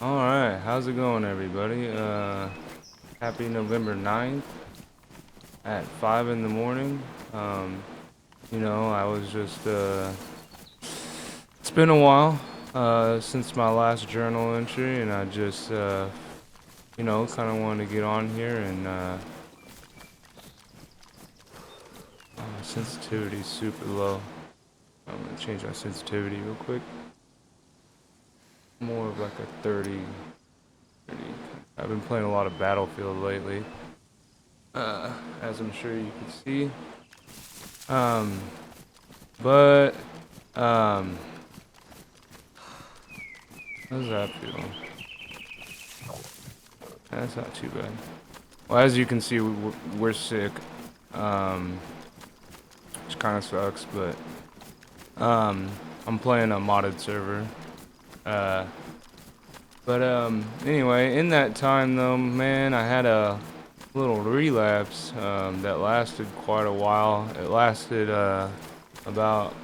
All right, how's it going, everybody? Happy November 9th at 5 in the morning. Um, I was just, it's been a while, since my last journal entry, and I just, kind of wanted to get on here and, my sensitivity's super low. I'm gonna change my sensitivity real quick. More of like a 30, 30. I've been playing a lot of Battlefield lately, as I'm sure you can see. Um, but Um, how's that feel? That's not too bad. Well, as you can see, we're sick. Um, which kind of sucks, but I'm playing a modded server. Uh, anyway, in that time though, man, I had a little relapse that lasted quite a while. It lasted about,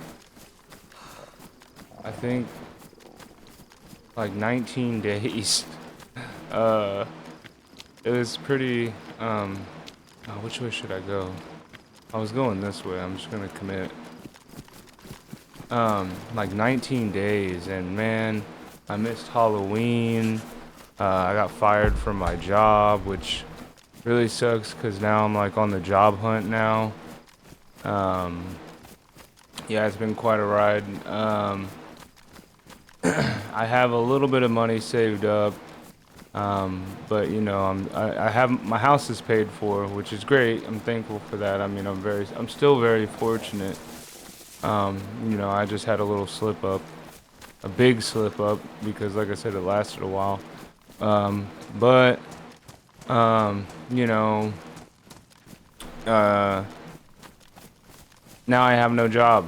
I think, like 19 days. Uh, it was pretty. Oh, which way should I go? I was going this way. I'm just gonna commit. Like 19 days, and man, I missed Halloween. I got fired from my job, which really sucks because now I'm like on the job hunt now. Um, yeah, it's been quite a ride. I have a little bit of money saved up. But I have my house is paid for, which is great. I'm thankful for that. I mean, I'm still very fortunate. I just had a little slip up, a big slip up, because like I said, it lasted a while. But you know, uh, now I have no job,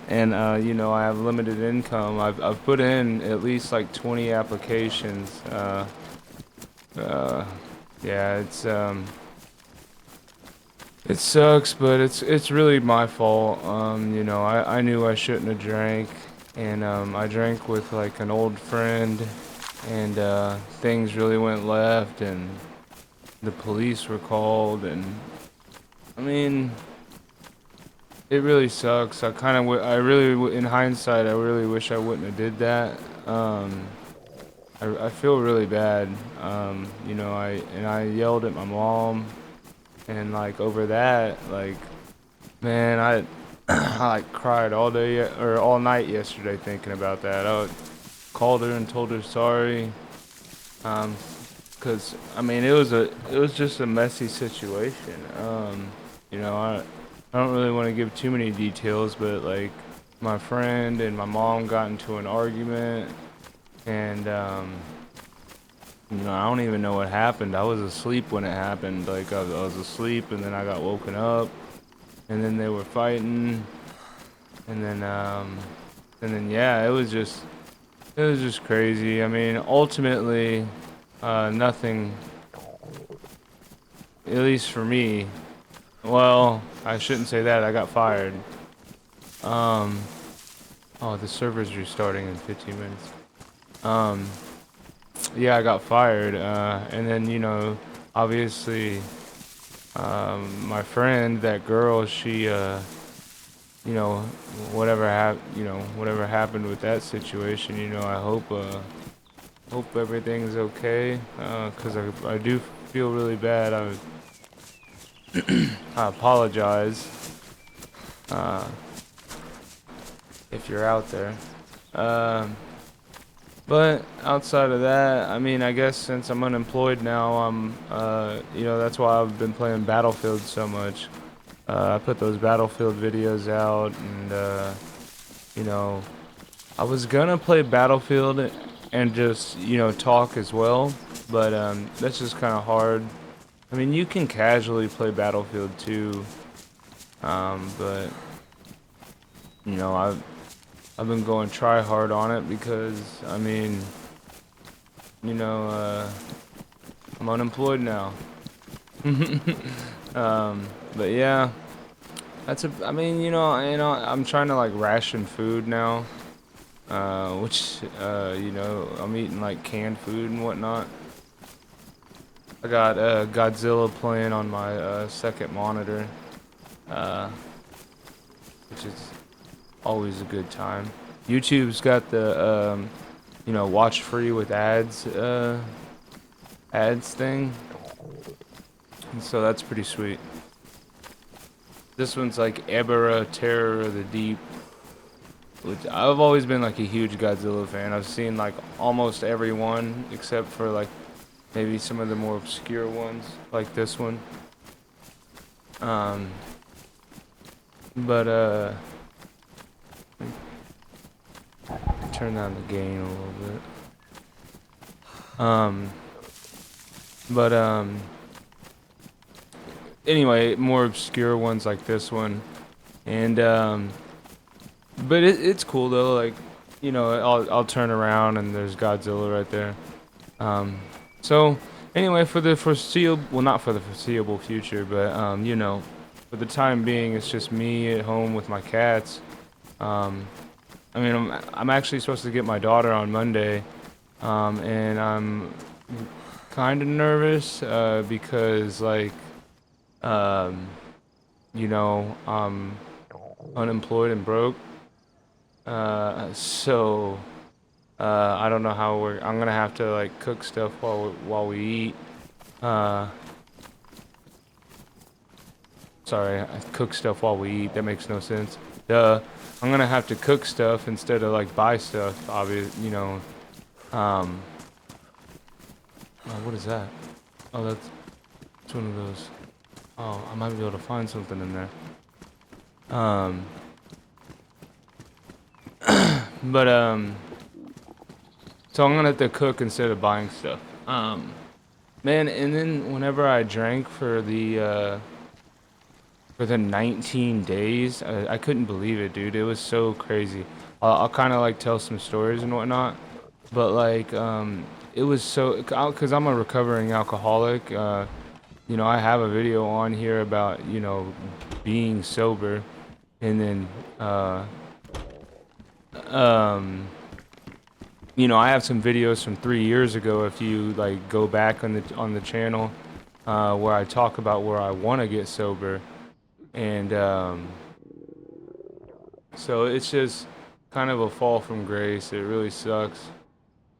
and I have limited income. I've put in at least like 20 applications. Uh, yeah, it sucks, but it's really my fault. I knew I shouldn't have drank, and I drank with like an old friend, and things really went left, and the police were called, and I mean, it really sucks. In hindsight, I really wish I wouldn't have did that. I feel really bad. I yelled at my mom, and like over that, like, man, I like cried all day or all night yesterday thinking about that. Called her and told her sorry. Um, 'Cause I mean it was just a messy situation. I don't really want to give too many details, but like my friend and my mom got into an argument, and I don't even know what happened. I was asleep when it happened. Like I was asleep, and then I got woken up, and then they were fighting, and then yeah, it was just crazy. I mean, ultimately, nothing, at least for me. Well, I shouldn't say that. I got fired. Um, oh, the server's restarting in 15 minutes. Um, yeah, I got fired. And then, obviously, my friend, that girl, she, you know, whatever happened with that situation, I hope everything's okay. 'Cause I do feel really bad. I apologize, uh, if you're out there. Um, but outside of that, I mean, I guess since I'm unemployed now, that's why I've been playing Battlefield so much. I put those Battlefield videos out, and, you know, I was gonna play Battlefield and just, talk as well, but, that's just kind of hard. I mean, you can casually play Battlefield too, but I've been going try hard on it because I mean, you know, uh, I'm unemployed now. But yeah, I mean, I'm trying to like ration food now. which you know, I'm eating like canned food and whatnot. I got Godzilla playing on my second monitor, uh, which is always a good time. YouTube's got the you know, watch free with ads thing, and so that's pretty sweet. This one's like Ebera, Terror of the Deep, which I've always been like a huge Godzilla fan. I've seen like almost every one except for like maybe some of the more obscure ones, like this one. Um, but turn down the gain a little bit. But anyway, more obscure ones like this one, and but it's cool though. Like, you know, I'll turn around and there's Godzilla right there. Um, so anyway, for the foreseeable, well, not for the foreseeable future, but you know, for the time being, it's just me at home with my cats. Um, I mean, I'm actually supposed to get my daughter on Monday, and I'm kind of nervous because like um, you know, I'm unemployed and broke. So I don't know how I'm gonna have to like cook stuff while we eat. Uh, Sorry, I cook stuff while we eat. That makes no sense. Duh. I'm gonna have to cook stuff instead of like buy stuff. Obvious, you know. Um. Oh, what is that? Oh, that's one of those. Oh, I might be able to find something in there. Um. But so I'm gonna have to cook instead of buying stuff. Man, and then whenever I drank for the 19 days, I couldn't believe it, dude. It was so crazy. I'll kind of like tell some stories and whatnot, but like it was so because I'm a recovering alcoholic. You know, I have a video on here about, you know, being sober, and then um you know, I have some videos from 3 years ago. If you like go back on the channel, where I talk about where I want to get sober, and so it's just kind of a fall from grace. It really sucks.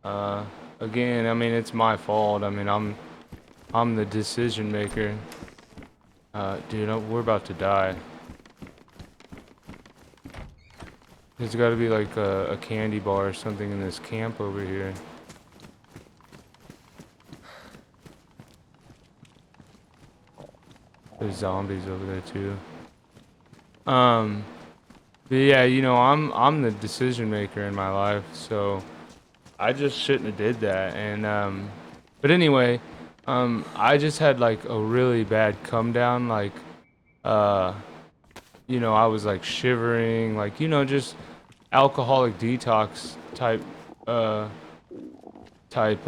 Uh, Again, I mean, it's my fault. I mean, I'm the decision maker. Dude, we're about to die. There's got to be like a candy bar or something in this camp over here. There's zombies over there too. Um, but yeah, you know, I'm the decision maker in my life, so I just shouldn't have did that. And but anyway, I just had like a really bad come down. Like, uh, you know, I was like shivering, like, you know, just alcoholic detox uh, type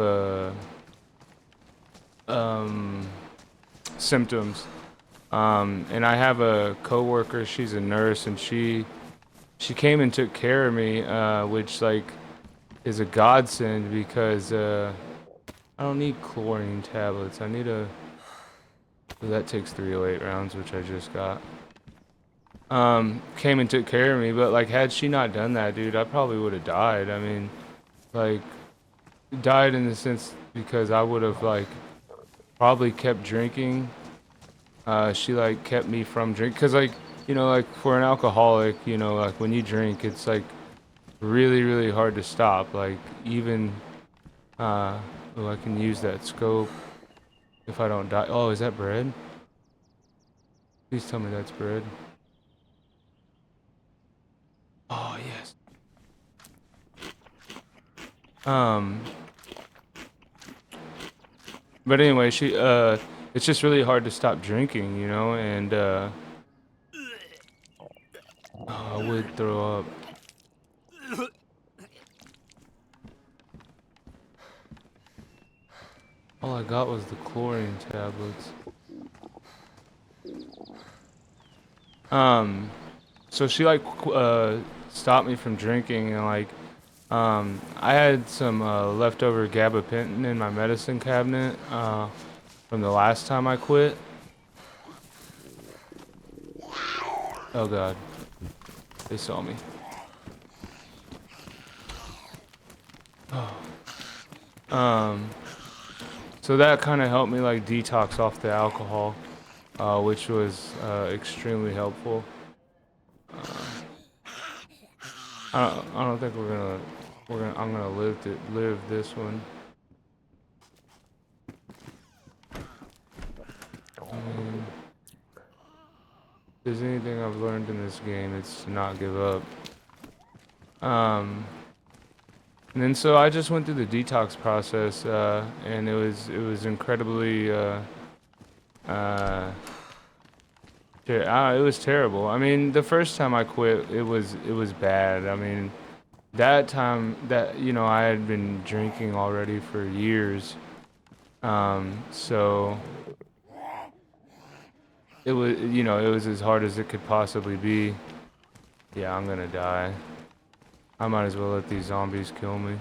um symptoms. And I have a coworker. She's a nurse, and she came and took care of me, which like is a godsend because I don't need chlorine tablets. I need a. Well, that takes 308 rounds, which I just got. Came and took care of me, but like had she not done that, dude, I probably would have died. I mean, like died in the sense because I would have like probably kept drinking. She like kept me from drink because like, you know, like for an alcoholic, you know, like when you drink, it's like really hard to stop. Like even oh, I can use that scope if I don't die. Oh, is that bread? Please tell me that's bread. Oh yes. Um, but anyway, it's just really hard to stop drinking, you know, and oh, I would throw up. All I got was the chlorine tablets. Um, so she like stopped me from drinking, and like I had some leftover gabapentin in my medicine cabinet from the last time I quit. Oh god, they saw me. Um, so that kind of helped me like detox off the alcohol, which was extremely helpful. I don't think I'm gonna live this one. I mean, if there's anything I've learned in this game, it's to not give up. Um, and then so I just went through the detox process, and it was incredibly uh, it was terrible. I mean, the first time I quit, it was bad. I mean, that time that I had been drinking already for years. So it was as hard as it could possibly be. Yeah, I'm gonna die. I might as well let these zombies kill me.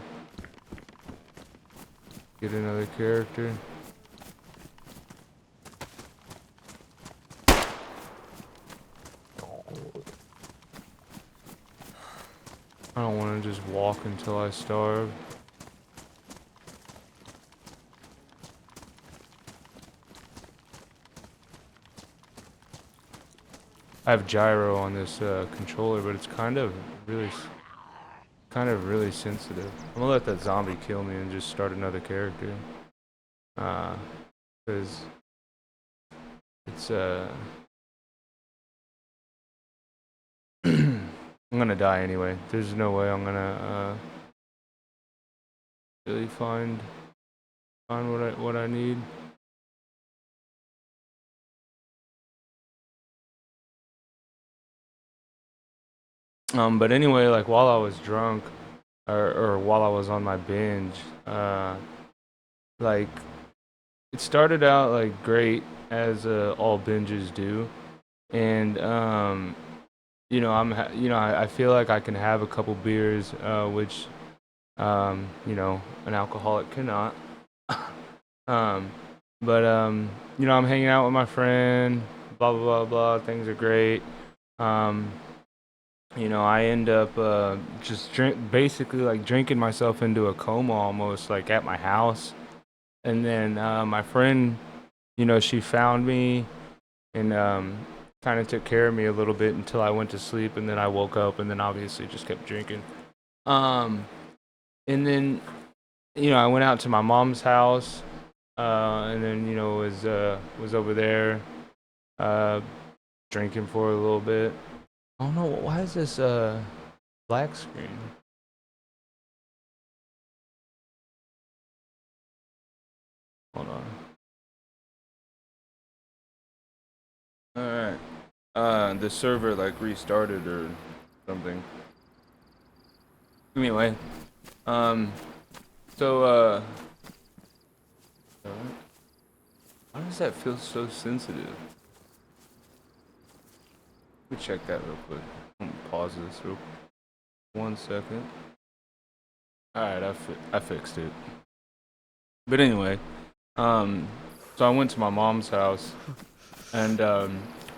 Get another character. I don't want to just walk until I starve. I have gyro on this controller, but it's kind of really sensitive. I'm gonna let that zombie kill me and just start another character. Because it's I'm gonna die anyway. There's no way I'm gonna really find what I need. But anyway, like while I was drunk, or while I was on my binge, like it started out like great as all binges do, and I feel like I can have a couple beers, which an alcoholic cannot. um, but I'm hanging out with my friend, blah blah blah blah. Things are great. Um, I end up just basically like drinking myself into a coma almost, like at my house. And then my friend, she found me and kind of took care of me a little bit until I went to sleep, and then I woke up, and then obviously just kept drinking. Um, and then I went out to my mom's house, and then was over there uh, drinking for a little bit. Oh no, why is this black screen? Hold on. All right. The server like restarted or something. Anyway, um, so why does that feel so sensitive? Let me check that real quick. I'm gonna pause this real 1 second. All right, I fixed it. But anyway, um, so I went to my mom's house, and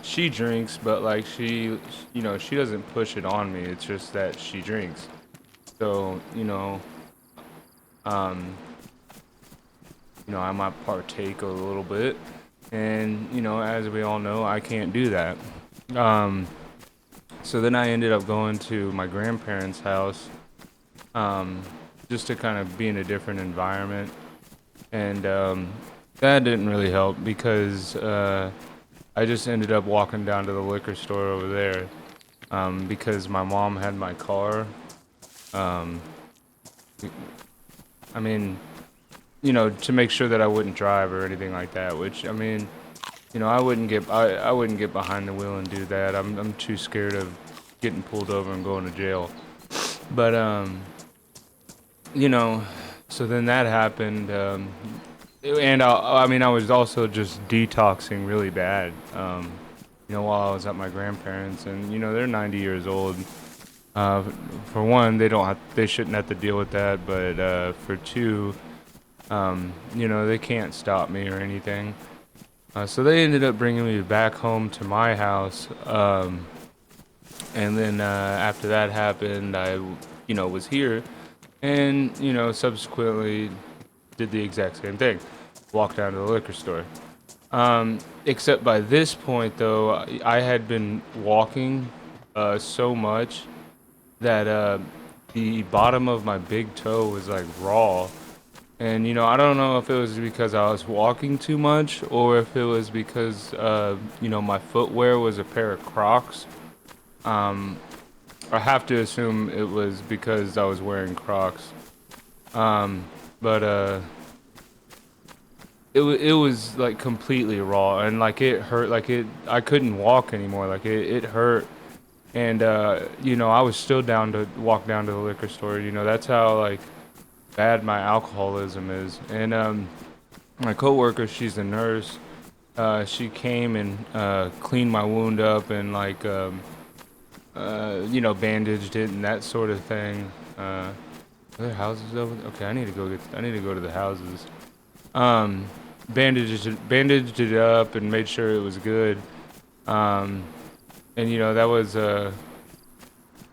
she drinks, but like she doesn't push it on me. It's just that she drinks. So um, I might partake a little bit, and as we all know, I can't do that. Um, so then I ended up going to my grandparents' house, um, just to kind of be in a different environment, and that didn't really help because I just ended up walking down to the liquor store over there because my mom had my car. Um, I mean, to make sure that I wouldn't drive or anything like that. Which I mean, I wouldn't get behind the wheel and do that. I'm too scared of getting pulled over and going to jail. But you know, so then that happened, and I mean I was also just detoxing really bad. While I was at my grandparents, and they're 90 years old, Uh, for one, they shouldn't have to deal with that, but for two, you know, they can't stop me or anything. So they ended up bringing me back home to my house. And then after that happened, you know, was here, and you know, subsequently did the exact same thing. Walked down to the liquor store. Except by this point, though, I had been walking so much that the bottom of my big toe was like raw. And you know, I don't know if it was because I was walking too much or if it was because you know, my footwear was a pair of Crocs. Um, I have to assume it was because I was wearing Crocs. But it was like completely raw and like it hurt. Like I couldn't walk anymore. Like it hurt. And you know, I was still down to walk down to the liquor store. You know, that's how like bad my alcoholism is. And my coworker, she's a nurse. She came and cleaned my wound up and like you know, bandaged it and that sort of thing. Are there houses over there? Okay, I need to go to the houses. Um, bandaged it up and made sure it was good. Um, and you know, that was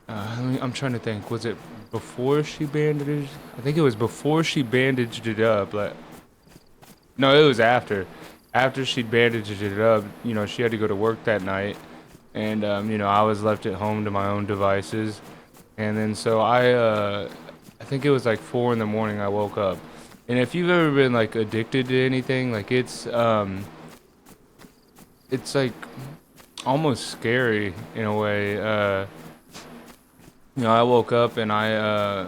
I'm trying to think. Was it before she bandaged? I think it was before she bandaged it up. Like, no, it was after. After she'd bandaged it up, you know, she had to go to work that night, and you know, I was left at home to my own devices. And then so I think it was like 4 in the morning. I woke up, and if you've ever been like addicted to anything, like it's like almost scary in a way. You know, I woke up and I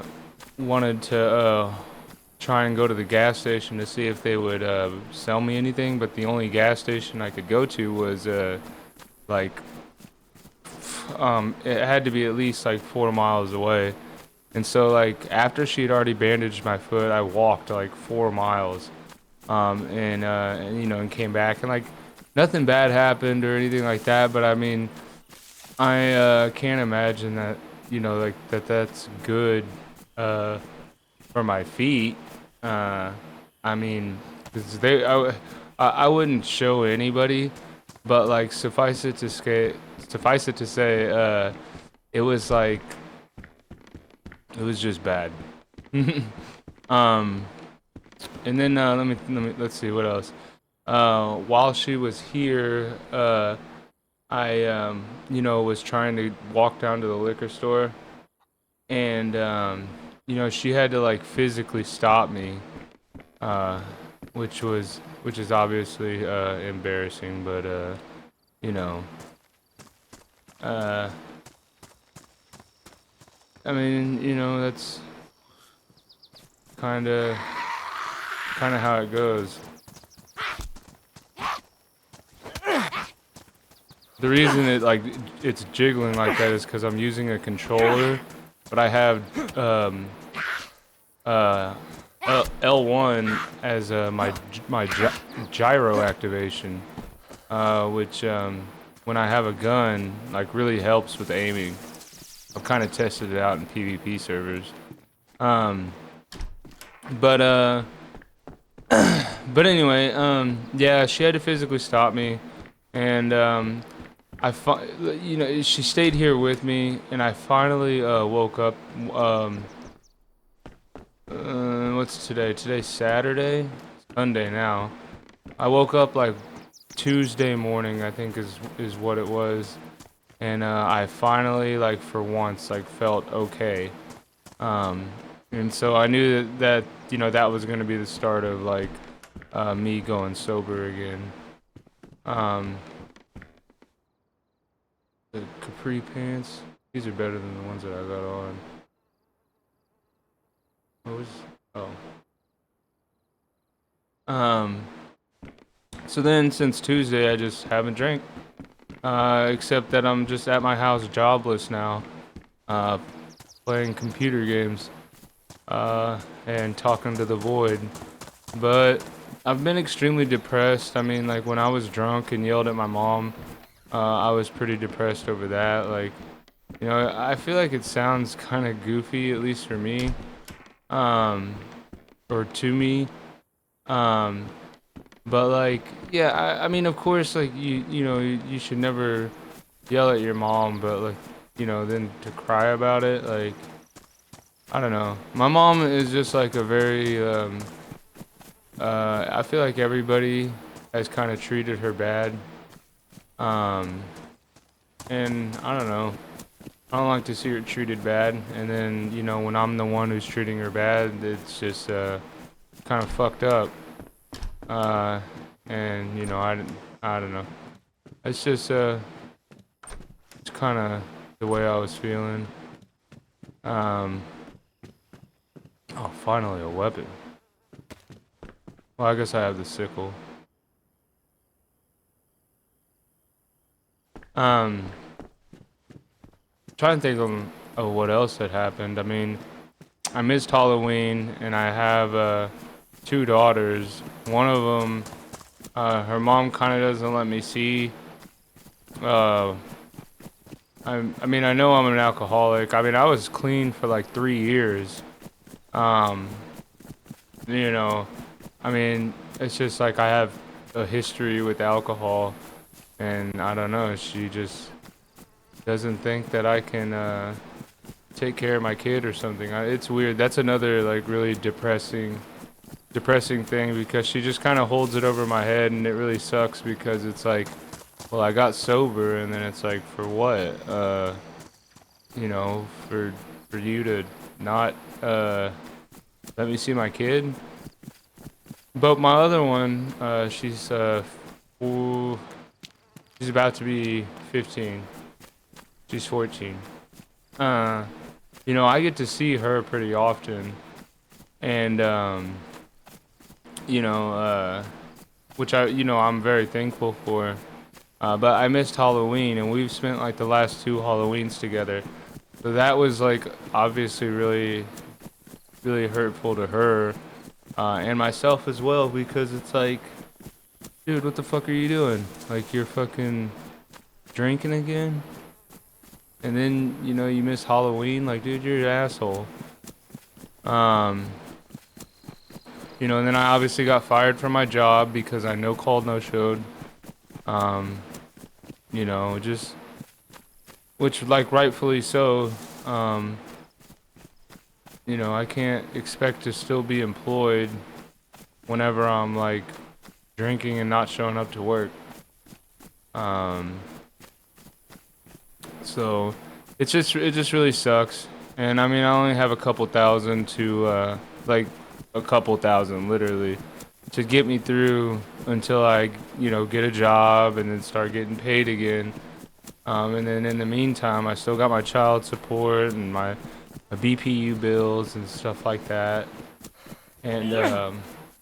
wanted to try and go to the gas station to see if they would sell me anything, but the only gas station I could go to was like it had to be at least like 4 miles away. And so like after she'd already bandaged my foot, I walked like 4 miles, and you know, and came back and like nothing bad happened or anything like that. But I mean, I can't imagine that, you know, like that's good uh, for my feet. Uh, I mean, 'cause I wouldn't show anybody, but like suffice it to say, it was like it was just bad. um, and then let's see what else. While she was here, I you know, was trying to walk down to the liquor store, and you know, she had to like physically stop me, uh, which is obviously embarrassing, but you know, uh, I mean, you know, that's kind of how it goes. The reason it's jiggling like that is because I'm using a controller, but I have uh, L1 as my gyro activation, which when I have a gun, like really helps with aiming. I've kind of tested it out in PvP servers. Um, but but anyway, yeah, she had to physically stop me, and you know, she stayed here with me, and I finally woke up. What's today? Today's Saturday, Sunday now. I woke up like Tuesday morning, I think is what it was, and I finally, like for once, like felt okay. And so I knew that you know, that was gonna be the start of like me going sober again. Um, the capri pants, these are better than the ones that I got on. What was? Oh. Um. So then, since Tuesday, I just haven't drank. Except that I'm just at my house jobless now, uh, playing computer games, and talking to the void. But I've been extremely depressed. I mean, like when I was drunk and yelled at my mom, I was pretty depressed over that. Like, You know, I feel like it sounds kind of goofy, at least for me, um, or to me. Um, but like, yeah, I mean, of course, like you know, you should never yell at your mom, but like, you know, then to cry about it, like, I don't know. My mom is just like a very, I feel like everybody has kind of treated her bad. Um, and I don't know. I don't like to see her treated bad. And then, you know, when I'm the one who's treating her bad, it's just, kind of fucked up. Uh, and, you know, I don't know. It's just, it's kind of the way I was feeling. Um, oh, finally a weapon. Well, I guess I have the sickle. Um, trying to think of what else had happened. I mean, I missed Halloween, and I have two daughters. One of them, her mom kind of doesn't let me see. Uh, I mean, I know I'm an alcoholic. I mean, I was clean for like 3 years. Um, you know, I mean, it's just like I have a history with alcohol, and I don't know. She just doesn't think that I can take care of my kid or something. It's weird. That's another like really depressing thing because she just kind of holds it over my head, and it really sucks because it's like, well, I got sober, and then it's like, for what? You know, for you to not let me see my kid. But my other one, ooh, she's about to be 15. She's 14. Uh, you know, I get to see her pretty often, and you know, which you know, I'm very thankful for. But I missed Halloween, and we've spent like the last two Halloweens together. So that was like obviously really hurtful to her, and myself as well, because it's like, dude, what the fuck are you doing? Like, you're fucking drinking again? And then, you know, you miss Halloween? Like, dude, you're an asshole. Um, you know, and then I obviously got fired from my job because I no called, no showed. Um, you know, just, which, like, rightfully so. Um, you know, I can't expect to still be employed whenever I'm, like, drinking and not showing up to work. Um, so it just really sucks. And I mean, I only have a couple thousand to like a couple thousand literally to get me through until I, you know, get a job and then start getting paid again. And then in the meantime, I still got my child support and my BPU bills and stuff like that. And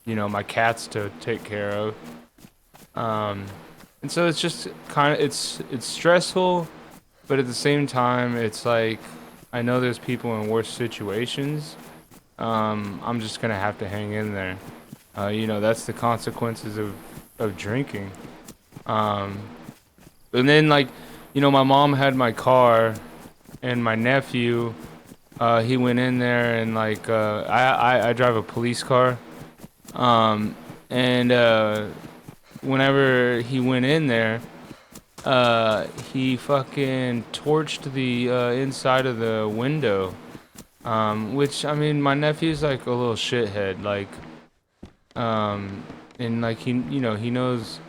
you know, my cats to take care of. Um, and so it's just kind of it's stressful, but at the same time, it's like I know there's people in worse situations. I'm just gonna have to hang in there. You know, that's the consequences of drinking. Um, and then like, you know, my mom had my car, and my nephew, he went in there and like, I drive a police car. Um, and whenever he went in there, he fucking torched the inside of the window. Which I mean, my nephew's like a little shithead, like, and like you know, he knows.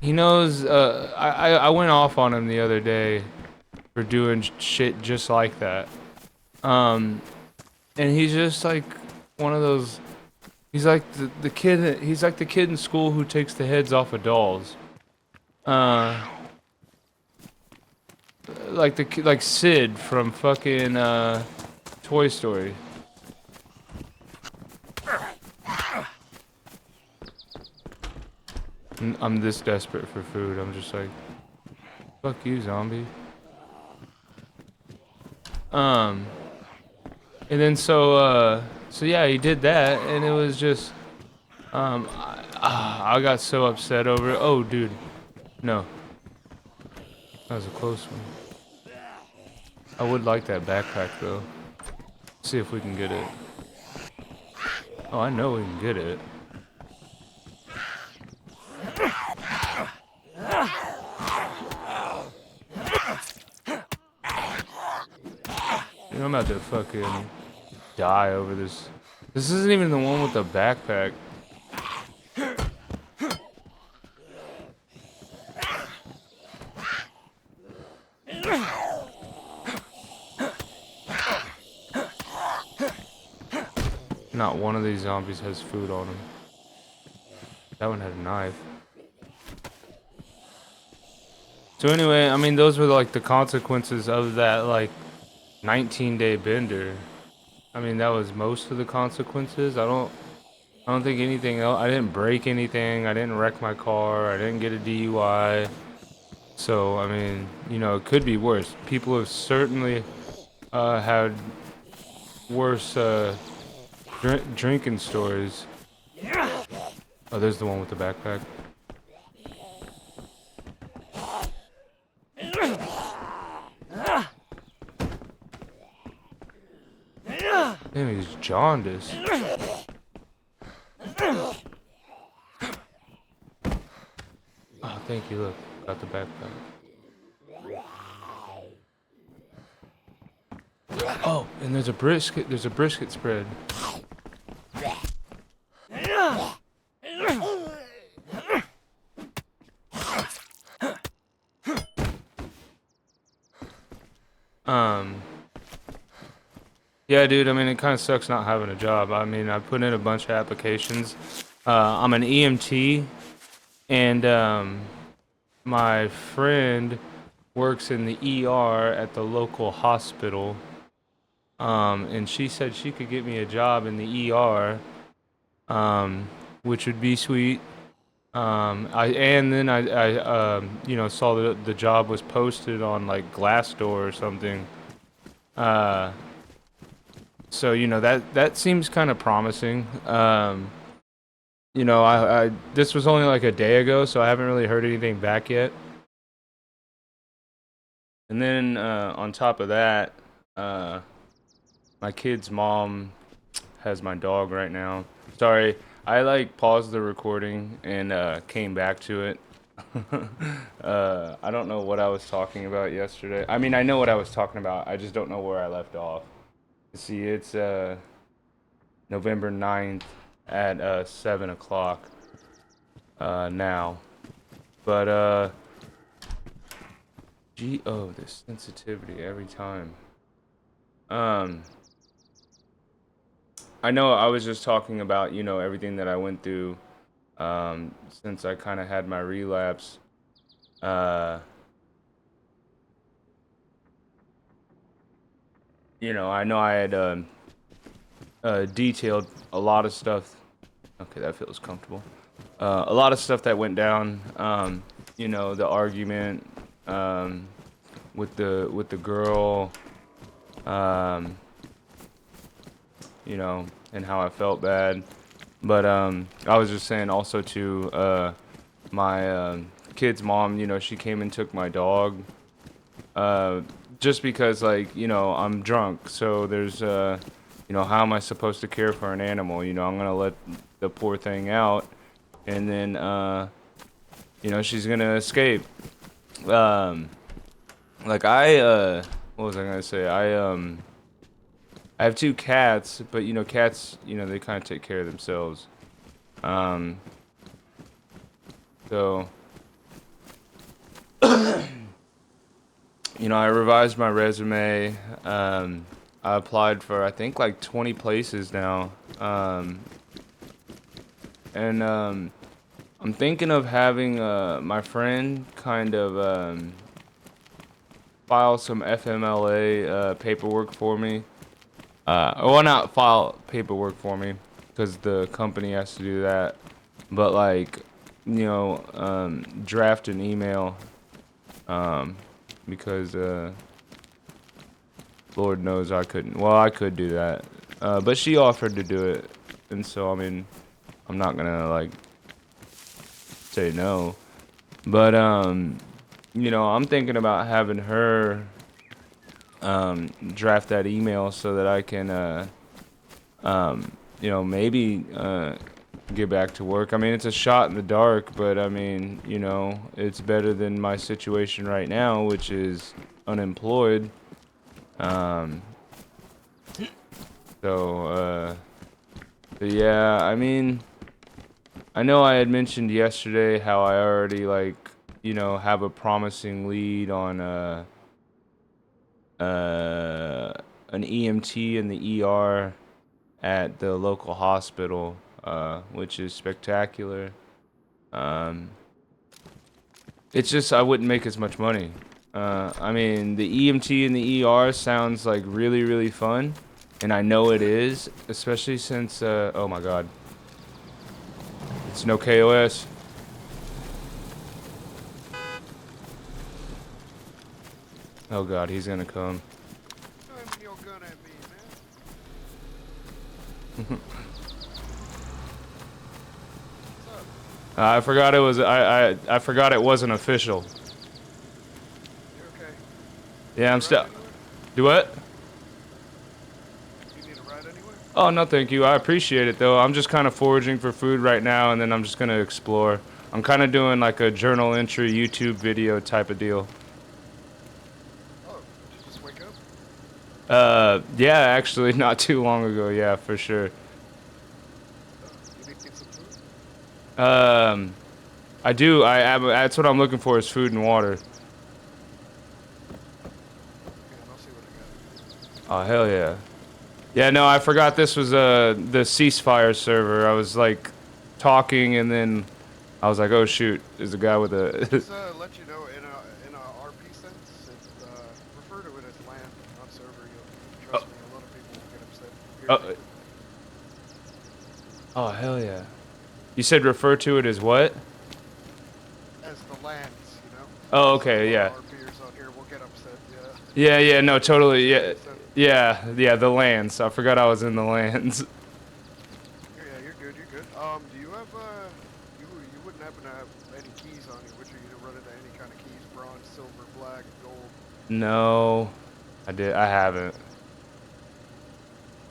I went off on him the other day for doing shit just like that. Um, and he's just like one of those. He's like the kid. He's like the kid in school who takes the heads off of dolls. Uh, like like Sid from fucking Toy Story. I'm this desperate for food. I'm just like, fuck you, zombie. Um, and then so yeah, he did that, and it was just, I got so upset over it. Oh, dude, no, that was a close one. I would like that backpack though. See if we can get it. Oh, I know we can get it. Dude, I'm about to fucking die over this. This isn't even the one with the backpack. Not one of these zombies has food on them. That one had a knife. So anyway, I mean, those were like the consequences of that like 19-day bender. I mean, that was most of the consequences. I don't think anything else. I didn't break anything. I didn't wreck my car. I didn't get a DUI. So I mean, you know, it could be worse. People have certainly had worse drinking stories. Oh, there's the one with the backpack. Damn, he's jaundiced. Oh, thank you. Look, got the backpack. Oh, and there's a brisket. There's a brisket spread. Yeah, dude. I mean, it kind of sucks not having a job. I mean, I put in a bunch of applications. I'm an EMT, and my friend works in the ER at the local hospital. And she said she could get me a job in the ER, which would be sweet. You know, saw that the job was posted on like Glassdoor or something. Uh, so you know that seems kind of promising. You know, I this was only like a day ago, so I haven't really heard anything back yet. And then on top of that, my kid's mom has my dog right now. Sorry, I like paused the recording and came back to it. I don't know what I was talking about yesterday. I mean, I know what I was talking about. I just don't know where I left off. See, it's November 9th at 7 o'clock now. But, oh, this sensitivity every time. I know I was just talking about, you know, everything that I went through since I kind of had my relapse. You know, I know I had detailed a lot of stuff. Okay, that feels comfortable. A lot of stuff that went down. You know, the argument with the girl. You know, and how I felt bad. But I was just saying also to my kid's mom. You know, she came and took my dog. Just because, like, you know, I'm drunk, so there's you know, how am I supposed to care for an animal? You know, I'm gonna let the poor thing out, and then you know, she's gonna escape. Like what was I gonna say? I have two cats, but you know, cats, you know, they kind of take care of themselves. So you know, I revised my resume. I applied for I think like 20 places now. And I'm thinking of having my friend kind of file some FMLA paperwork for me. Well, not file paperwork for me, because the company has to do that. But like, you know, draft an email, because Lord knows I couldn't. Well, I could do that, but she offered to do it, and so I mean, I'm not gonna like say no. But you know, I'm thinking about having her draft that email so that I can, you know, maybe get back to work. I mean, it's a shot in the dark, but I mean, you know, it's better than my situation right now, which is unemployed. Um, so, but yeah, I mean, I know I had mentioned yesterday how I already like, you know, have a promising lead on uh, an EMT in the ER at the local hospital, which is spectacular. Um, it's just I wouldn't make as much money. I mean, the EMT in the ER sounds like really, really fun, and I know it is, especially since, oh my God, it's no KOS. Oh God, he's gonna come. Aiming your gun at me, man. What's up? I forgot it was. I forgot it wasn't official. You okay? Yeah, Need I'm a ride still. anywhere? Do what? You need a ride anywhere? Oh no, thank you. I appreciate it though. I'm just kind of foraging for food right now, and then I'm just gonna explore. I'm kind of doing like a journal entry YouTube video type of deal. Oh, did you just wake up? Yeah, actually, not too long ago. Yeah, for sure. You need some food? Um, I do. That's what I'm looking for is food and water. Yeah, and I'll see what I got. Oh hell yeah. Yeah, no, I forgot this was the ceasefire server. I was like talking and then I was like, oh shoot, there's a guy with a Just let you know, in a RP sense, it, refer to it as land, not server. You'll oh, trust me. A lot of people will get upset. oh, Irritated. oh hell yeah. You said refer to it as what? As the lands, you know. Oh, So a okay, lot yeah. of RPers out here will get upset. Yeah. Yeah, yeah, no, totally. Understand. Yeah. Understand. Yeah, the lands. I forgot I was in the lands. Yeah, you're good. You're good. Do you have you wouldn't happen to have any keys on you, would you? You don't run into any kind of keys, bronze, silver, black, gold. No, I haven't.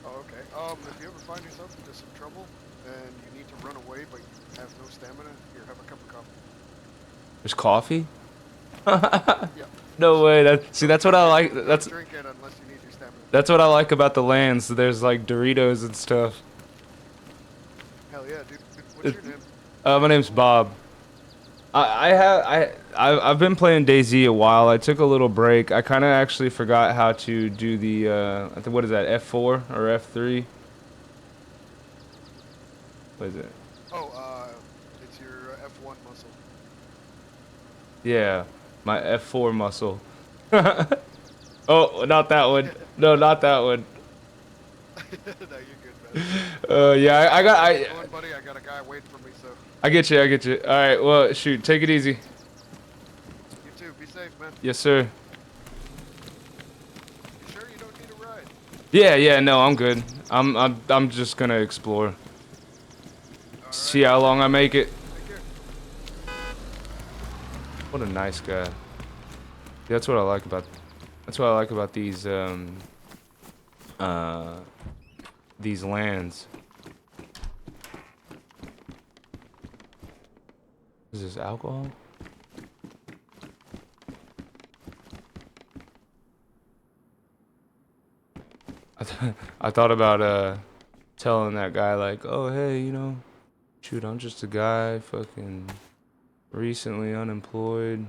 Oh, okay. If you ever find yourself into some trouble and you need to run away but you have no stamina, here, have a cup of coffee. There's coffee? Yeah. No way. That's Don't what I drink it. like. Don't drink it unless you need your stamina. That's what I like about the lands. There's like Doritos and stuff. Hell yeah, dude. What's your name? My name's Bob. I've been playing DayZ a while. I took a little break. I kind of actually forgot how to do the I think what is that, F4 or F3? What is it? Oh, it's your F1 muscle. Yeah, my F4 muscle. Oh, not that one. No, not that one. No, you're good, man. Yeah, How's it going, buddy? I got a guy waiting for me, so. I get you. I get you. All right. Well, shoot. Take it easy. You too. Be safe, man. Yes, sir. You sure you don't need a ride? Yeah, yeah. No, I'm good. I'm just gonna explore. All See right. how long I make it. Take care. What a nice guy. That's what I like about. That's what I like about these lands. Is this alcohol? I thought about telling that guy like, oh hey, you know, shoot, I'm just a guy, fucking recently unemployed,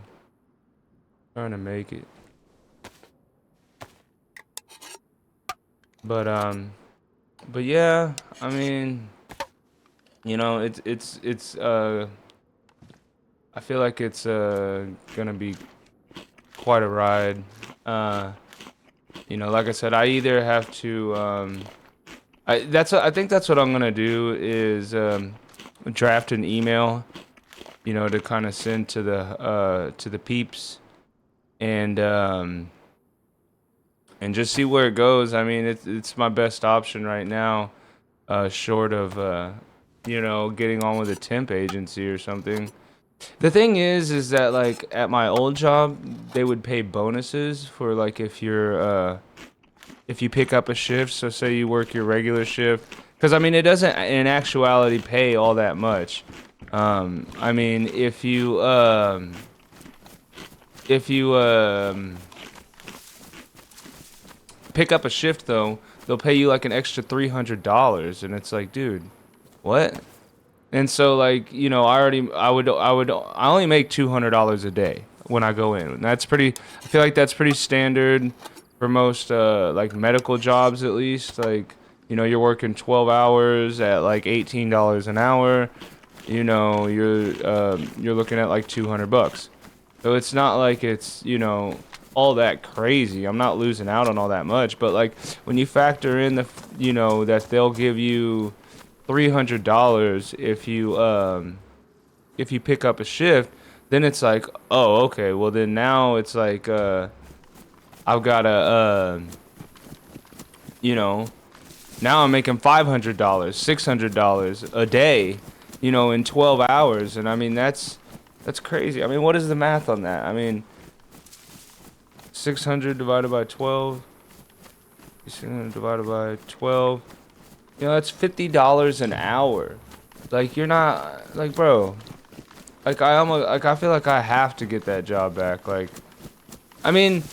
trying to make it. But yeah, I mean, you know, it's I feel like it's gonna be quite a ride. You know, like I said, I either have to I think that's what I'm gonna do is draft an email, you know, to kind of send to the peeps and just see where it goes. I mean, it's my best option right now, short of you know, getting on with a temp agency or something. The thing is that like at my old job, they would pay bonuses for like if you pick up a shift. So say you work your regular shift, because I mean it doesn't in actuality pay all that much. I mean if you pick up a shift though, they'll pay you like an extra $300, and it's like, dude, what? And so like, you know, I only make $200 a day when I go in. And that's pretty I feel like that's pretty standard for most like medical jobs at least. Like, you know, you're working 12 hours at like $18 an hour. You know, you're looking at like 200 bucks. So it's not like it's, you know, all that crazy. I'm not losing out on all that much, but like when you factor in you know, that they'll give you $300 if you pick up a shift, then it's like, oh, okay. Well, then now it's like I've got to you know, now I'm making $500, $600 a day, you know, in 12 hours, and I mean that's crazy. I mean, what is the math on that? I mean, 600 divided by 12, 600 divided by 12. You know, that's $50 an hour. Like you're not like, bro. Like I almost like I feel like I have to get that job back. Like, I mean,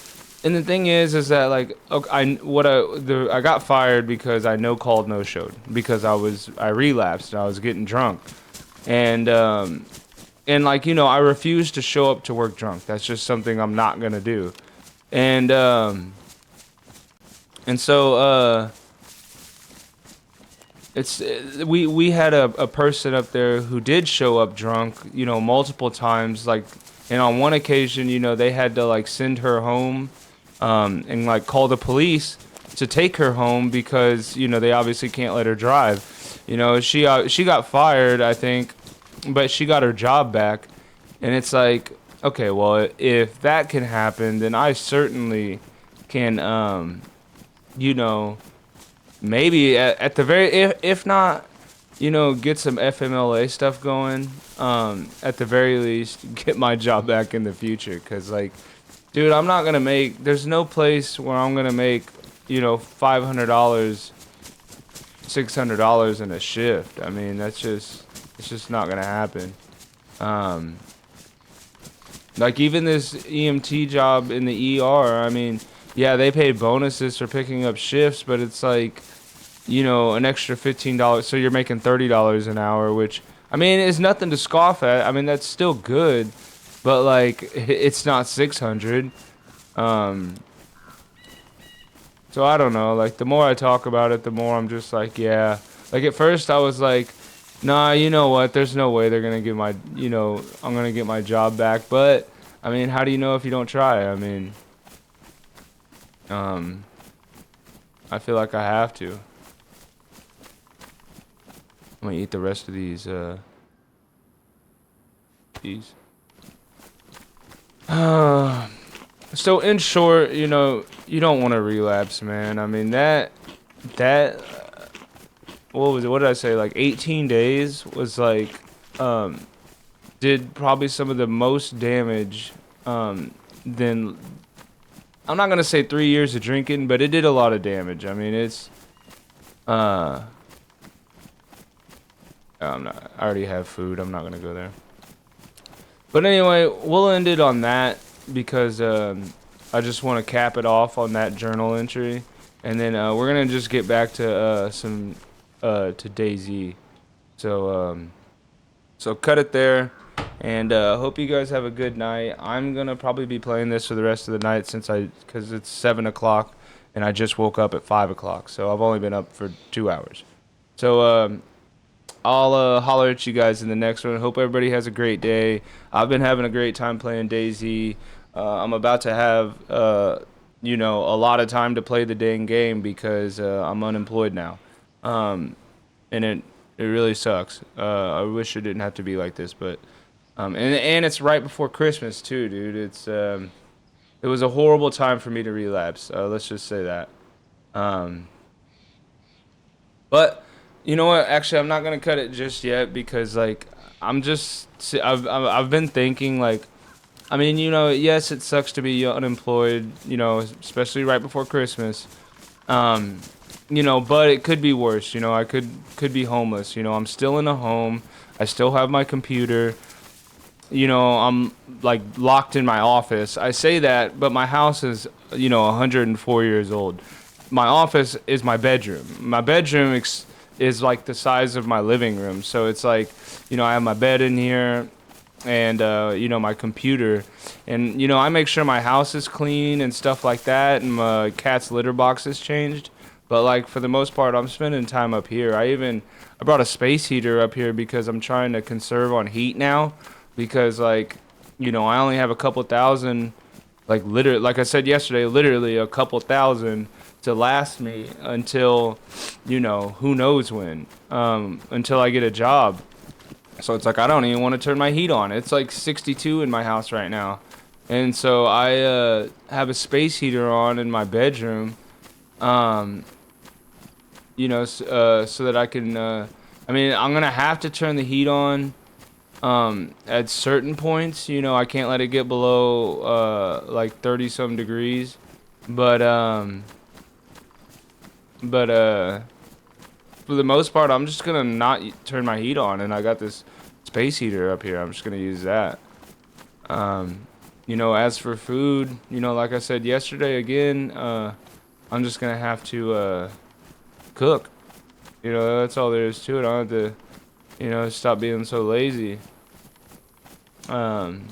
and the thing is that like okay, I got fired because I no called no showed because I relapsed and I was getting drunk and like you know I refuse to show up to work drunk. That's just something I'm not gonna do. And um and so it's we had a person up there who did show up drunk, you know, multiple times. Like, and on one occasion, you know, they had to like send her home, and like call the police to take her home because you know they obviously can't let her drive. You know, she got fired, I think, but she got her job back, and it's like, okay, well, if that can happen, then I certainly can, you know maybe at the very if not you know get some FMLA stuff going at the very least get my job back in the future because like dude I'm not gonna make there's no place where I'm gonna make you know $500 $600 in a shift. I mean that's just it's just not gonna happen. um like even this EMT job in the ER, I mean yeah they pay bonuses for picking up shifts but it's like you know, an extra $15, so you're making $30 an hour, which I mean is nothing to scoff at. I mean that's still good, but like it's not 600. Um, so I don't know. Like the more I talk about it, the more I'm just like, yeah. Like at first I was like, nah, you know what? There's no way they're gonna get my, you know, I'm gonna get my job back. But I mean, how do you know if you don't try? I mean, um, I feel like I have to. I'm gonna eat the rest of these. So in short, you know, you don't want to relapse, man. I mean that what was it? What did I say? Like 18 days was like did probably some of the most damage than I'm not gonna say 3 years of drinking, but it did a lot of damage. I mean it's uh I'm not I already have food. I'm not gonna go there. But anyway, we'll end it on that because I just want to cap it off on that journal entry, and then we're gonna just get back to some to DayZ. So so cut it there, and hope you guys have a good night. I'm gonna probably be playing this for the rest of the night because it's 7 o'clock, and I just woke up at 5 o'clock, so I've only been up for 2 hours. So I'll holler at you guys in the next one. Hope everybody has a great day. I've been having a great time playing DayZ. I'm about to have, you know, a lot of time to play the dang game because I'm unemployed now. And it really sucks. I wish it didn't have to be like this, but and it's right before Christmas too, dude. It was a horrible time for me to relapse. Let's just say that. Um, but you know what? Actually, I'm not gonna cut it just yet because like I've been thinking like, I mean, yes, it sucks to be unemployed, especially right before Christmas. Um, but it could be worse. I could be homeless. I'm still in a home. I still have my computer. I'm like locked in my office. I say that, but my house is, 104 years old. My office is my bedroom. My bedroom is like the size of my living room. So it's like, I have my bed in here and, my computer. And, I make sure my house is clean and stuff like that. And my cat's litter box is changed. But like for the most part, I'm spending time up here. I brought a space heater up here because I'm trying to conserve on heat now because like I only have a couple thousand, like literally, like I said yesterday, literally a couple thousand to last me until who knows when, until I get a job. So it's like I don't even want to turn my heat on. It's like 62 in my house right now, and so I have a space heater on in my bedroom, um so that I can I mean, I'm gonna have to turn the heat on at certain points. I can't let it get below like 30 some degrees. But but for the most part, I'm just gonna not turn my heat on, and I got this space heater up here. I'm just gonna use that. As for food, like I said yesterday again, I'm just gonna have to cook. That's all there is to it. I don't have to, stop being so lazy. Um,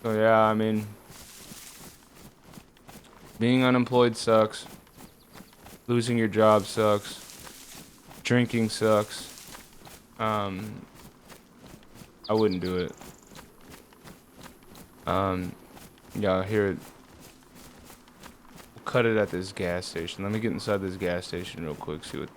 so yeah, I mean, being unemployed sucks. Losing your job sucks. Drinking sucks. Um, I wouldn't do it. Um, yeah, here, we'll cut it at this gas station. Let me get inside this gas station real quick, see what.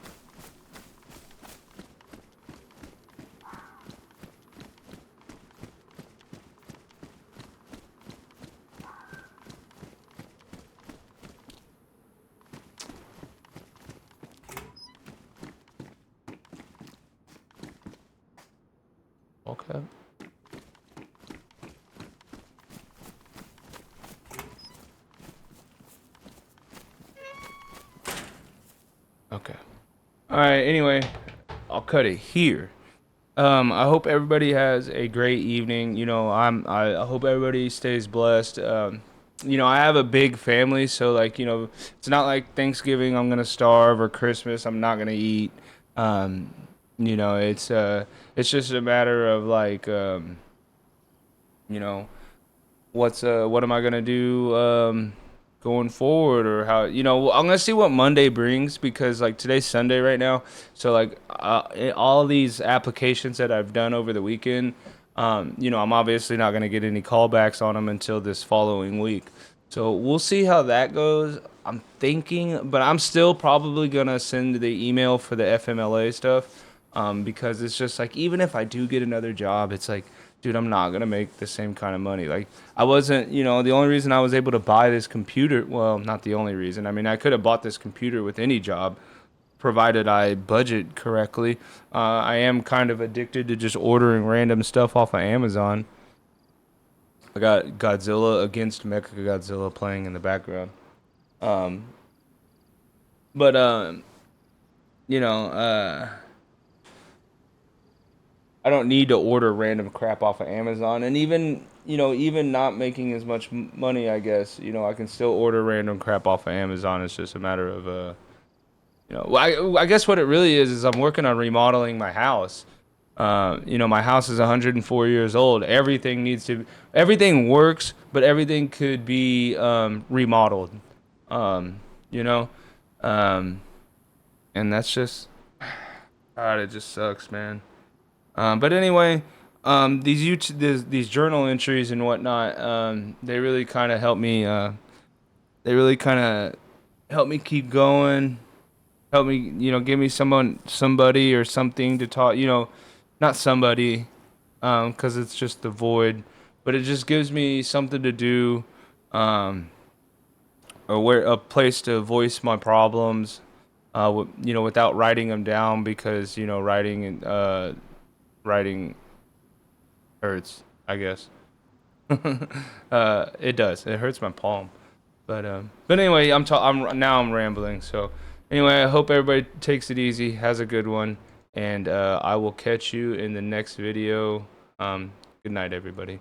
Okay. Okay. All right. Anyway, I'll cut it here. I hope everybody has a great evening. I hope everybody stays blessed. I have a big family, so like, it's not like Thanksgiving I'm gonna starve or Christmas I'm not gonna eat. Um, it's just a matter of like, you know, what am I gonna do going forward, or how, I'm gonna see what Monday brings, because like today's Sunday right now. So like all these applications that I've done over the weekend, I'm obviously not gonna get any callbacks on them until this following week. So we'll see how that goes. I'm thinking, but I'm still probably gonna send the email for the FMLA stuff, because it's just like, even if I do get another job, it's like, dude, I'm not gonna make the same kind of money. Like, I wasn't, the only reason I was able to buy this computer, well, not the only reason. I mean, I could have bought this computer with any job, provided I budget correctly. I am kind of addicted to just ordering random stuff off of Amazon. I got Godzilla against Mechagodzilla playing in the background. Um, but you know, I don't need to order random crap off of Amazon, and even not making as much money, I guess, I can still order random crap off of Amazon. It's just a matter of well, I guess what it really is I'm working on remodeling my house. My house is 104 years old. Everything works, but everything could be remodeled. Um, you know, um, and that's just, God, it just sucks, man. But anyway, these journal entries and whatnot, they really kind of help me. They really kind of help me keep going. Help me, give me somebody or something to talk. Not somebody, because it's just the void, but it just gives me something to do, um, or where a place to voice my problems. you know, without writing them down, because you know writing hurts, I guess. It does. It hurts my palm. But anyway, I'm rambling. So anyway, I hope everybody takes it easy, has a good one, and I will catch you in the next video. Good night, everybody.